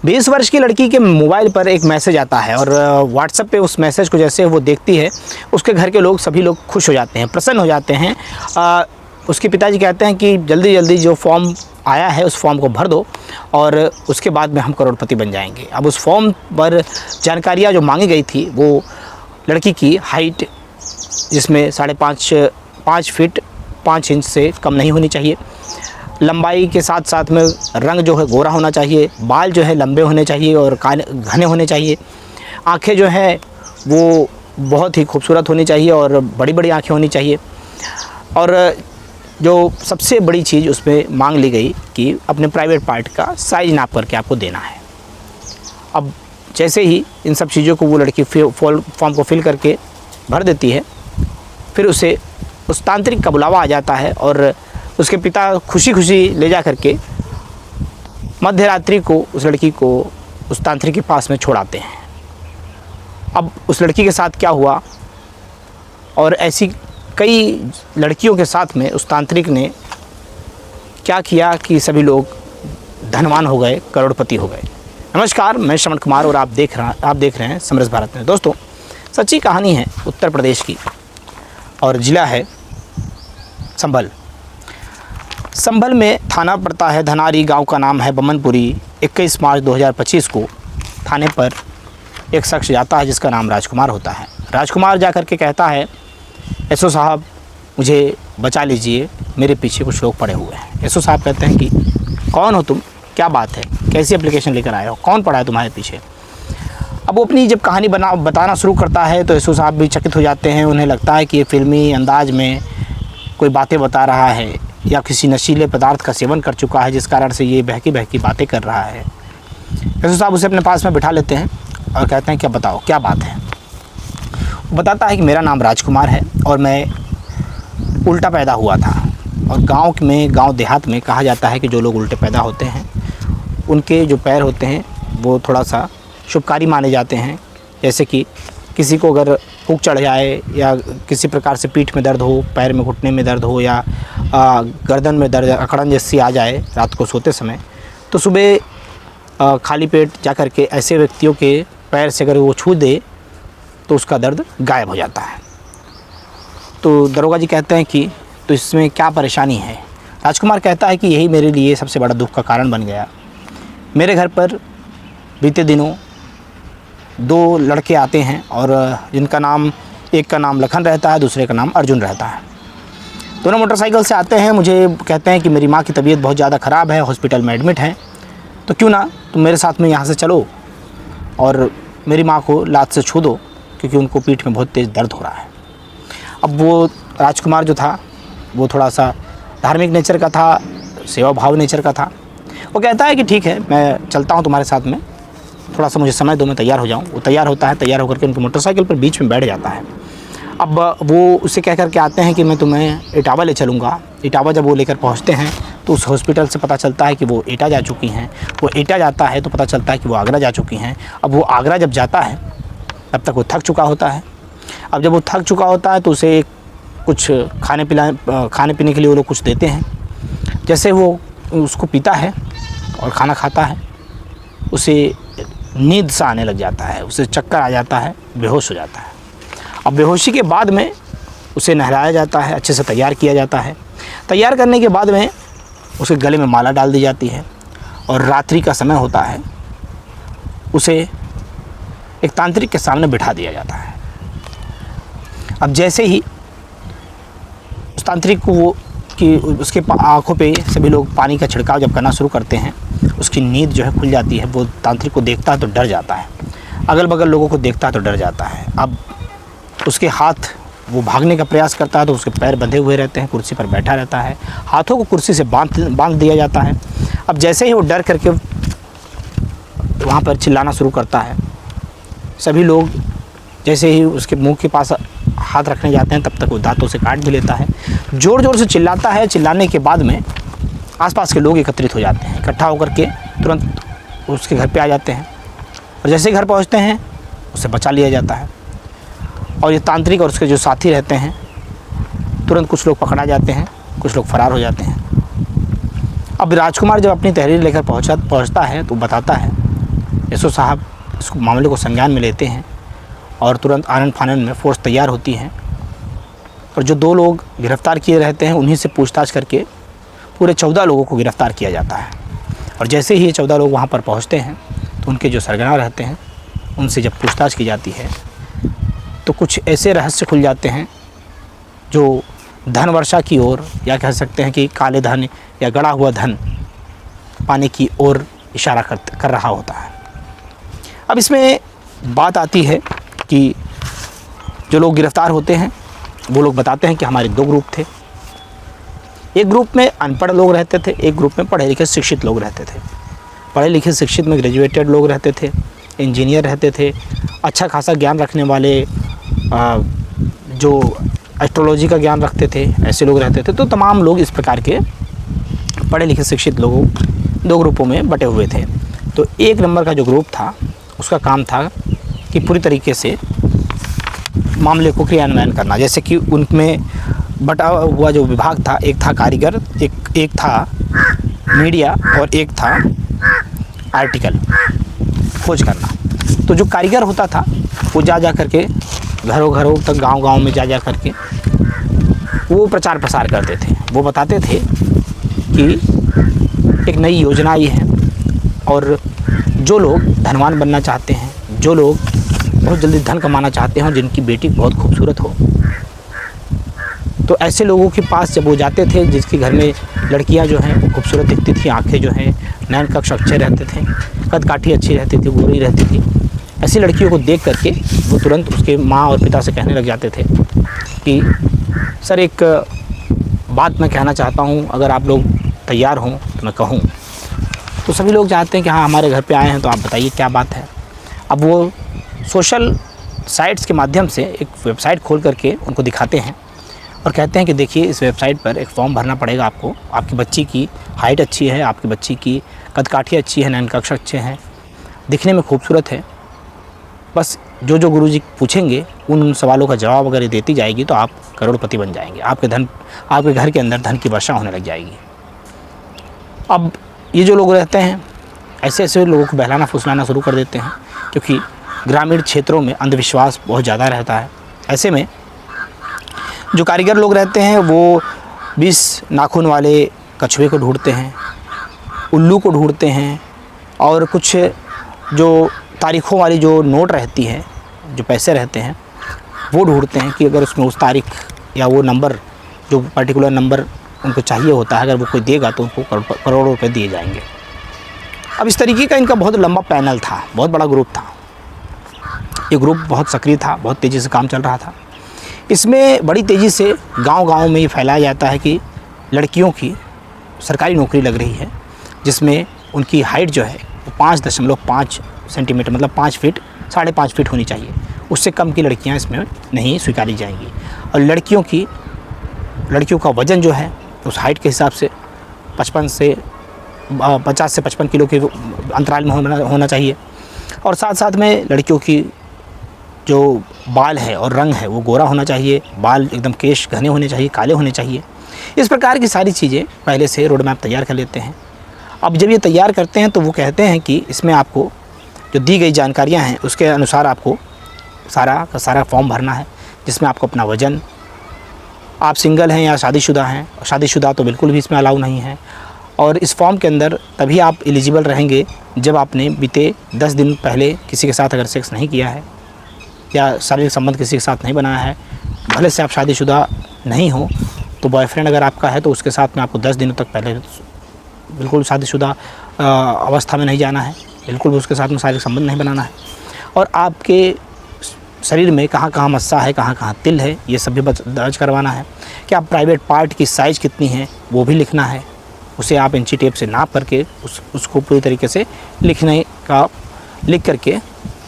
20 वर्ष की लड़की के मोबाइल पर एक मैसेज आता है और व्हाट्सएप पे उस मैसेज को जैसे वो देखती है, उसके घर के लोग सभी लोग खुश हो जाते हैं, प्रसन्न हो जाते हैं। उसके पिताजी कहते हैं कि जल्दी जल्दी जो फॉर्म आया है उस फॉर्म को भर दो और उसके बाद में हम करोड़पति बन जाएंगे। अब उस फॉर्म पर जानकारियाँ जो मांगी गई थी वो लड़की की हाइट, जिसमें 5.5 फीट 5 इंच से कम नहीं होनी चाहिए, लंबाई के साथ साथ में रंग जो है गोरा होना चाहिए, बाल जो है लंबे होने चाहिए और घने होने चाहिए, आँखें जो है वो बहुत ही खूबसूरत होनी चाहिए और बड़ी बड़ी आँखें होनी चाहिए। और जो सबसे बड़ी चीज़ उसमें मांग ली गई कि अपने प्राइवेट पार्ट का साइज नाप करके आपको देना है। अब जैसे ही इन सब चीज़ों को वो लड़की फॉर्म को फिल करके भर देती है, फिर उसे उस तांत्रिक का बुलावा आ जाता है और उसके पिता खुशी खुशी ले जा करके मध्य रात्रि को उस लड़की को उस तांत्रिक के पास में छोड़ाते हैं। अब उस लड़की के साथ क्या हुआ और ऐसी कई लड़कियों के साथ में उस तांत्रिक ने क्या किया कि सभी लोग धनवान हो गए, करोड़पति हो गए। नमस्कार, मैं श्रवण कुमार और आप देख रहे हैं समरस भारत में। दोस्तों, सच्ची कहानी है उत्तर प्रदेश की और ज़िला है संभल। संभल में थाना पड़ता है धनारी, गांव का नाम है बमनपुरी। 21 मार्च 2025 को थाने पर एक शख्स जाता है जिसका नाम राजकुमार होता है। राजकुमार जा कर के कहता है, एसओ साहब मुझे बचा लीजिए, मेरे पीछे कुछ लोग पड़े हुए हैं। एसओ साहब कहते हैं कि कौन हो तुम, क्या बात है, कैसी एप्लीकेशन लेकर आए हो, कौन पड़ा है तुम्हारे पीछे। अब वो अपनी जब कहानी बताना शुरू करता है तो एसओ साहब भी चकित हो जाते हैं। उन्हें लगता है कि ये फिल्मी अंदाज में कोई बातें बता रहा है या किसी नशीले पदार्थ का सेवन कर चुका है, जिस कारण से ये बहकी बहकी बातें कर रहा है। एसओ साहब उसे अपने पास में बिठा लेते हैं और कहते हैं, क्या बताओ, क्या बात है। वो बताता है कि मेरा नाम राजकुमार है और मैं उल्टा पैदा हुआ था। और गांव देहात में कहा जाता है कि जो लोग उल्टे पैदा होते हैं उनके जो पैर होते हैं वो थोड़ा सा शुभकारी माने जाते हैं। जैसे कि किसी को अगर फूंक चढ़ जाए या किसी प्रकार से पीठ में दर्द हो, पैर में घुटने में दर्द हो या गर्दन में दर्द, अकड़न जैसी आ जाए रात को सोते समय, तो सुबह खाली पेट जा कर के ऐसे व्यक्तियों के पैर से अगर वो छू दे तो उसका दर्द गायब हो जाता है। तो दरोगा जी कहते हैं कि तो इसमें क्या परेशानी है। राजकुमार कहता है कि यही मेरे लिए सबसे बड़ा दुख का कारण बन गया। मेरे घर पर बीते दिनों 2 लड़के आते हैं और जिनका नाम, एक का नाम लखन रहता है, दूसरे का नाम अर्जुन रहता है। दोनों मोटरसाइकिल से आते हैं, मुझे कहते हैं कि मेरी माँ की तबीयत बहुत ज़्यादा ख़राब है, हॉस्पिटल में एडमिट है, तो क्यों ना तुम मेरे साथ में यहाँ से चलो और मेरी माँ को लात से छू दो, क्योंकि उनको पीठ में बहुत तेज़ दर्द हो रहा है। अब वो राजकुमार जो था वो थोड़ा सा धार्मिक नेचर का था, सेवा भाव नेचर का था। वो कहता है कि ठीक है, मैं चलता हूँ तुम्हारे साथ में, थोड़ा सा मुझे समय दो, मैं तैयार हो जाऊँ। वो तैयार होता है, तैयार होकर के उनकी मोटरसाइकिल पर बीच में बैठ जाता है। अब वो उससे कह कर के आते हैं कि मैं तुम्हें इटावा ले चलूँगा। इटावा जब वो लेकर पहुँचते हैं तो उस हॉस्पिटल से पता चलता है कि वो एटा जा चुकी हैं। वो एटा जाता है तो पता चलता है कि वो आगरा जा चुकी हैं। अब वो आगरा जब जाता है तब तक वो थक चुका होता है। अब जब वो थक चुका होता है तो उसे कुछ खाने पीने के लिए वो लोग कुछ देते हैं। जैसे वो उसको पीता है और खाना खाता है, उसे नींद सा आने लग जाता है, उसे चक्कर आ जाता है, बेहोश हो जाता है। अब बेहोशी के बाद में उसे नहलाया जाता है, अच्छे से तैयार किया जाता है। तैयार करने के बाद में उसके गले में माला डाल दी जाती है और रात्रि का समय होता है, उसे एक तांत्रिक के सामने बिठा दिया जाता है। अब जैसे ही उस तांत्रिक को उसके आँखों पे सभी लोग पानी का छिड़काव जब करना शुरू करते हैं, उसकी नींद जो है खुल जाती है। वो तांत्रिक को देखता है तो डर जाता है, अगल बगल लोगों को देखता है तो डर जाता है। अब उसके हाथ, वो भागने का प्रयास करता है तो उसके पैर बंधे हुए रहते हैं, कुर्सी पर बैठा रहता है, हाथों को कुर्सी से बांध दिया जाता है। अब जैसे ही वो डर करके वहाँ पर चिल्लाना शुरू करता है, सभी लोग जैसे ही उसके मुंह के पास हाथ रखने जाते हैं तब तक वो दांतों से काट भी लेता है। ज़ोर ज़ोर से चिल्लाता है। चिल्लाने के बाद में आसपास के लोग एकत्रित हो जाते हैं, इकट्ठा होकर के तुरंत उसके घर पे आ जाते हैं और जैसे ही घर पहुंचते हैं उसे बचा लिया जाता है। और ये तांत्रिक और उसके जो साथी रहते हैं, तुरंत कुछ लोग पकड़ा जाते हैं, कुछ लोग फरार हो जाते हैं। अब राजकुमार जब अपनी तहरीर लेकर पहुंचता है तो बताता है एसओ साहब इस मामले को संज्ञान में लेते हैं और तुरंत आनन फानन में फ़ोर्स तैयार होती है और जो 2 लोग गिरफ़्तार किए रहते हैं उन्हीं से पूछताछ करके पूरे 14 लोगों को गिरफ़्तार किया जाता है। और जैसे ही ये 14 लोग वहाँ पर पहुँचते हैं तो उनके जो सरगना रहते हैं उनसे जब पूछताछ की जाती है तो कुछ ऐसे रहस्य खुल जाते हैं जो धन वर्षा की ओर, या कह सकते हैं कि काले धन या गड़ा हुआ धन पाने की ओर इशारा कर रहा होता है। अब इसमें बात आती है कि जो लोग गिरफ़्तार होते हैं वो लोग बताते हैं कि हमारे 2 ग्रुप थे। एक ग्रुप में अनपढ़ लोग रहते थे, एक ग्रुप में पढ़े लिखे शिक्षित लोग रहते थे। पढ़े लिखे शिक्षित में ग्रेजुएटेड लोग रहते थे, इंजीनियर रहते थे, अच्छा खासा ज्ञान रखने वाले जो एस्ट्रोलॉजी का ज्ञान रखते थे ऐसे लोग रहते थे। तो तमाम लोग इस प्रकार के पढ़े लिखे शिक्षित लोगों 2 ग्रुपों में बटे हुए थे। तो 1 नंबर का जो ग्रुप था उसका काम था कि पूरी तरीके से मामले को क्रियान्वयन करना। जैसे कि उनमें बटा हुआ जो विभाग था, एक था कारीगर, एक था मीडिया और एक था आर्टिकल खोज करना। तो जो कारीगर होता था वो जा करके घरों तक, गांव में जा करके वो प्रचार प्रसार करते थे। वो बताते थे कि एक नई योजना आई है और जो लोग धनवान बनना चाहते हैं, जो लोग बहुत जल्दी धन कमाना चाहते हैं, जिनकी बेटी बहुत खूबसूरत हो, तो ऐसे लोगों के पास जब वो जाते थे जिसके घर में लड़कियां जो हैं वो खूबसूरत दिखती थी, आंखें जो हैं नयन कक्ष अच्छे रहते थे, कद काठी अच्छी रहती थी, गोरी रहती थी, ऐसी लड़कियों को देख करके वो तुरंत उसके माँ और पिता से कहने लग जाते थे कि सर एक बात मैं कहना चाहता हूँ, अगर आप लोग तैयार हों तो मैं कहूँ। तो सभी लोग चाहते हैं कि हाँ हमारे घर पे आए हैं तो आप बताइए क्या बात है। अब वो सोशल साइट्स के माध्यम से एक वेबसाइट खोल करके उनको दिखाते हैं और कहते हैं कि देखिए इस वेबसाइट पर एक फॉर्म भरना पड़ेगा आपको। आपकी बच्ची की हाइट अच्छी है, आपकी बच्ची की कद काठी अच्छी है, नयन कक्ष अच्छे हैं, दिखने में खूबसूरत है, बस जो गुरुजी पूछेंगे उन सवालों का जवाब अगर ये देती जाएगी तो आप करोड़पति बन जाएंगे, आपके घर के अंदर धन की वर्षा होने लग जाएगी। अब ये जो लोग रहते हैं ऐसे लोगों को बहलाना फुसलाना शुरू कर देते हैं, क्योंकि ग्रामीण क्षेत्रों में अंधविश्वास बहुत ज़्यादा रहता है। ऐसे में जो कारीगर लोग रहते हैं वो 20 नाखून वाले कछुए को ढूंढते हैं, उल्लू को ढूंढते हैं, और कुछ जो तारीख़ों वाली जो नोट रहती है, जो पैसे रहते हैं वो ढूंढते हैं कि अगर उसमें उस तारीख या वो नंबर, जो पर्टिकुलर नंबर उनको चाहिए होता है, अगर वो कोई देगा तो उनको करोड़ों रुपए दिए जाएंगे। अब इस तरीके का इनका बहुत लंबा पैनल था, बहुत बड़ा ग्रुप था। ये ग्रुप बहुत सक्रिय था, बहुत तेज़ी से काम चल रहा था। इसमें बड़ी तेज़ी से गांव-गांव में ये फैलाया जाता है कि लड़कियों की सरकारी नौकरी लग रही है, जिसमें उनकी हाइट जो है वो 5.5 सेंटीमीटर, मतलब 5 फीट 5.5 फीट होनी चाहिए। उससे कम की लड़कियां इसमें नहीं स्वीकारी जाएंगी। और लड़कियों का वज़न जो है उस हाइट के हिसाब से 50 से 55 किलो के अंतराल में होना चाहिए। और साथ साथ में लड़कियों की जो बाल है और रंग है वो गोरा होना चाहिए, बाल एकदम केश घने होने चाहिए, काले होने चाहिए। इस प्रकार की सारी चीज़ें पहले से रोड मैप तैयार कर लेते हैं। अब जब ये तैयार करते हैं तो वो कहते हैं कि इसमें आपको जो दी गई जानकारियाँ हैं उसके अनुसार आपको सारा का सारा फॉर्म भरना है, जिसमें आपको अपना वज़न, आप सिंगल हैं या शादीशुदा हैं, शादीशुदा तो बिल्कुल भी इसमें अलाउ नहीं है। और इस फॉर्म के अंदर तभी आप एलिजिबल रहेंगे जब आपने बीते 10 दिन पहले किसी के साथ अगर सेक्स नहीं किया है या शारीरिक संबंध किसी के साथ नहीं बनाया है। भले से आप शादीशुदा नहीं हो तो बॉयफ्रेंड अगर आपका है तो उसके साथ में आपको 10 दिनों तक पहले बिल्कुल शादीशुदा अवस्था में नहीं जाना है, बिल्कुल भी उसके साथ में शारीरिक संबंध नहीं बनाना है। और आपके शरीर में कहाँ कहाँ मस्सा है, कहाँ कहाँ तिल है, ये सब भी दर्ज करवाना है। कि आप प्राइवेट पार्ट की साइज़ कितनी है वो भी लिखना है। उसे आप इंची टेप से नाप करके उसको पूरी तरीके से लिख करके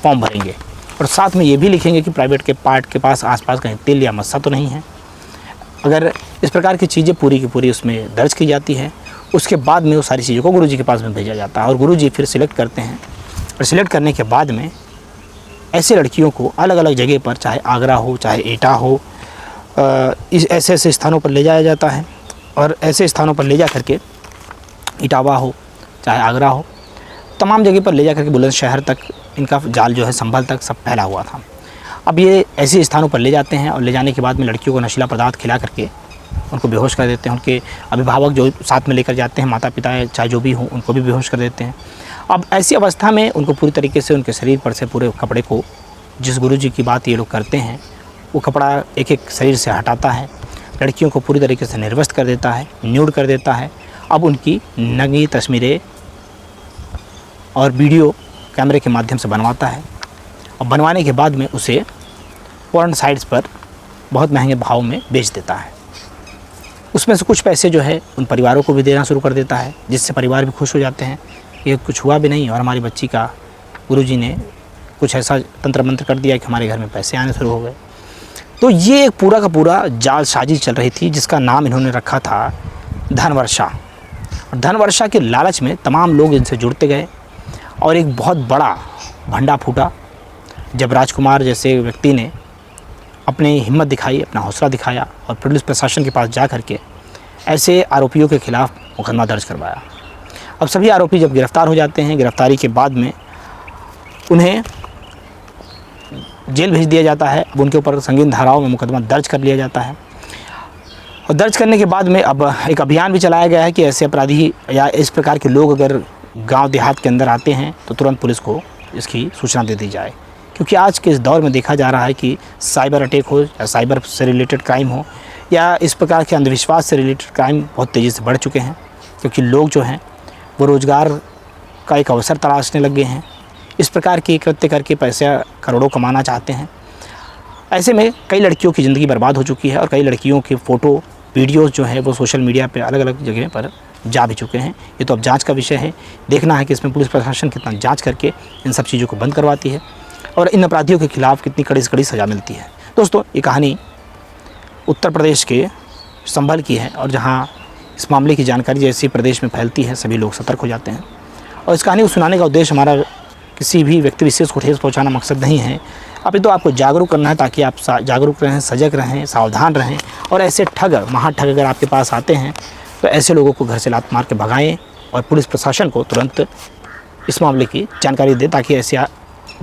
फॉर्म भरेंगे। और साथ में ये भी लिखेंगे कि प्राइवेट के पार्ट के पास आसपास कहीं तिल या मस्सा तो नहीं है। अगर इस प्रकार की चीज़ें पूरी की पूरी उसमें दर्ज की जाती है, उसके बाद में वो सारी चीज़ों को गुरुजी के पास में भेजा जाता है और गुरुजी फिर सिलेक्ट करते हैं। और सिलेक्ट करने के बाद में ऐसे लड़कियों को अलग अलग जगह पर, चाहे आगरा हो चाहे एटा हो, ऐसे ऐसे स्थानों पर ले जाया जाता है। और ऐसे स्थानों पर ले जा करके, इटावा हो चाहे आगरा हो, तमाम जगह पर ले जा करके बुलंदशहर तक इनका जाल जो है संभल तक सब फैला हुआ था। अब ये ऐसे स्थानों पर ले जाते हैं और ले जाने के बाद में लड़कियों को नशीला पदार्थ खिला करके उनको बेहोश कर देते हैं। उनके अभिभावक जो साथ में लेकर जाते हैं, माता पिता चाहे जो भी हों, उनको भी बेहोश कर देते हैं। अब ऐसी अवस्था में उनको पूरी तरीके से उनके शरीर पर से पूरे कपड़े को, जिस गुरुजी की बात ये लोग करते हैं, वो कपड़ा एक एक शरीर से हटाता है, लड़कियों को पूरी तरीके से निर्वस्त्र कर देता है, न्यूड कर देता है। अब उनकी नंगी तस्वीरें और वीडियो कैमरे के माध्यम से बनवाता है और बनवाने के बाद में उसे पोर्न साइट्स पर बहुत महंगे भाव में बेच देता है। उसमें से कुछ पैसे जो है उन परिवारों को भी देना शुरू कर देता है, जिससे परिवार भी खुश हो जाते हैं, ये कुछ हुआ भी नहीं और हमारी बच्ची का गुरुजी ने कुछ ऐसा तंत्र मंत्र कर दिया कि हमारे घर में पैसे आने शुरू हो गए। तो ये एक पूरा का पूरा जाल साजिश चल रही थी, जिसका नाम इन्होंने रखा था धनवर्षा। और धनवर्षा के लालच में तमाम लोग इनसे जुड़ते गए और एक बहुत बड़ा भंडा फूटा जब राजकुमार जैसे व्यक्ति ने अपनी हिम्मत दिखाई, अपना हौसला दिखाया और पुलिस प्रशासन के पास जा कर के ऐसे आरोपियों के खिलाफ मुकदमा दर्ज करवाया। अब सभी आरोपी जब गिरफ़्तार हो जाते हैं, गिरफ़्तारी के बाद में उन्हें जेल भेज दिया जाता है। अब उनके ऊपर संगीन धाराओं में मुकदमा दर्ज कर लिया जाता है और दर्ज करने के बाद में अब एक अभियान भी चलाया गया है कि ऐसे अपराधी या इस प्रकार के लोग अगर गांव देहात के अंदर आते हैं तो तुरंत पुलिस को इसकी सूचना दे दी जाए, क्योंकि आज के इस दौर में देखा जा रहा है कि साइबर अटैक हो या साइबर से रिलेटेड क्राइम हो या इस प्रकार के अंधविश्वास से रिलेटेड क्राइम बहुत तेज़ी से बढ़ चुके हैं, क्योंकि लोग जो हैं वो रोज़गार का एक अवसर तलाशने लग गए हैं। इस प्रकार के कृत्य करके पैसे करोड़ों कमाना चाहते हैं। ऐसे में कई लड़कियों की ज़िंदगी बर्बाद हो चुकी है और कई लड़कियों के फ़ोटो वीडियोज़ जो हैं वो सोशल मीडिया पे अलग अलग जगह पर जा भी चुके हैं। ये तो अब जांच का विषय है, देखना है कि इसमें पुलिस प्रशासन कितना जांच करके इन सब चीज़ों को बंद करवाती है और इन अपराधियों के खिलाफ़ कितनी कड़ी से कड़ी सज़ा मिलती है। दोस्तों, ये कहानी उत्तर प्रदेश के संभल की है और जहाँ इस मामले की जानकारी जैसे प्रदेश में फैलती है सभी लोग सतर्क हो जाते हैं। और इस कहानी को सुनाने का उद्देश्य हमारा किसी भी व्यक्ति विशेष को ठेस पहुंचाना मकसद नहीं है। अभी तो आपको जागरूक करना है ताकि आप जागरूक रहें, सजग रहें, सावधान रहें और ऐसे ठग, महाठग अगर आपके पास आते हैं तो ऐसे लोगों को घर से लात मार के भगाएं और पुलिस प्रशासन को तुरंत इस मामले की जानकारी दें, ताकि ऐसे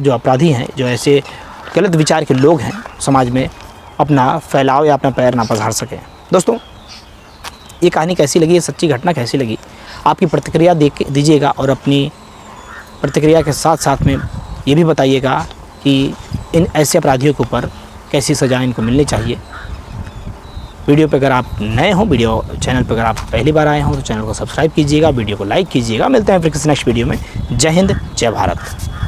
जो अपराधी हैं, जो ऐसे गलत विचार के लोग हैं, समाज में अपना फैलाव या अपना पैर ना पसार सकें। दोस्तों, ये कहानी कैसी लगी, ये सच्ची घटना कैसी लगी, आपकी प्रतिक्रिया दीजिएगा और अपनी प्रतिक्रिया के साथ साथ में ये भी बताइएगा कि इन ऐसे अपराधियों के ऊपर कैसी सज़ा इनको मिलनी चाहिए। वीडियो पे अगर आप नए हों, वीडियो चैनल पे अगर आप पहली बार आए हों तो चैनल को सब्सक्राइब कीजिएगा, वीडियो को लाइक कीजिएगा। मिलते हैं फिर किसी नेक्स्ट वीडियो में। जय हिंद, जय भारत।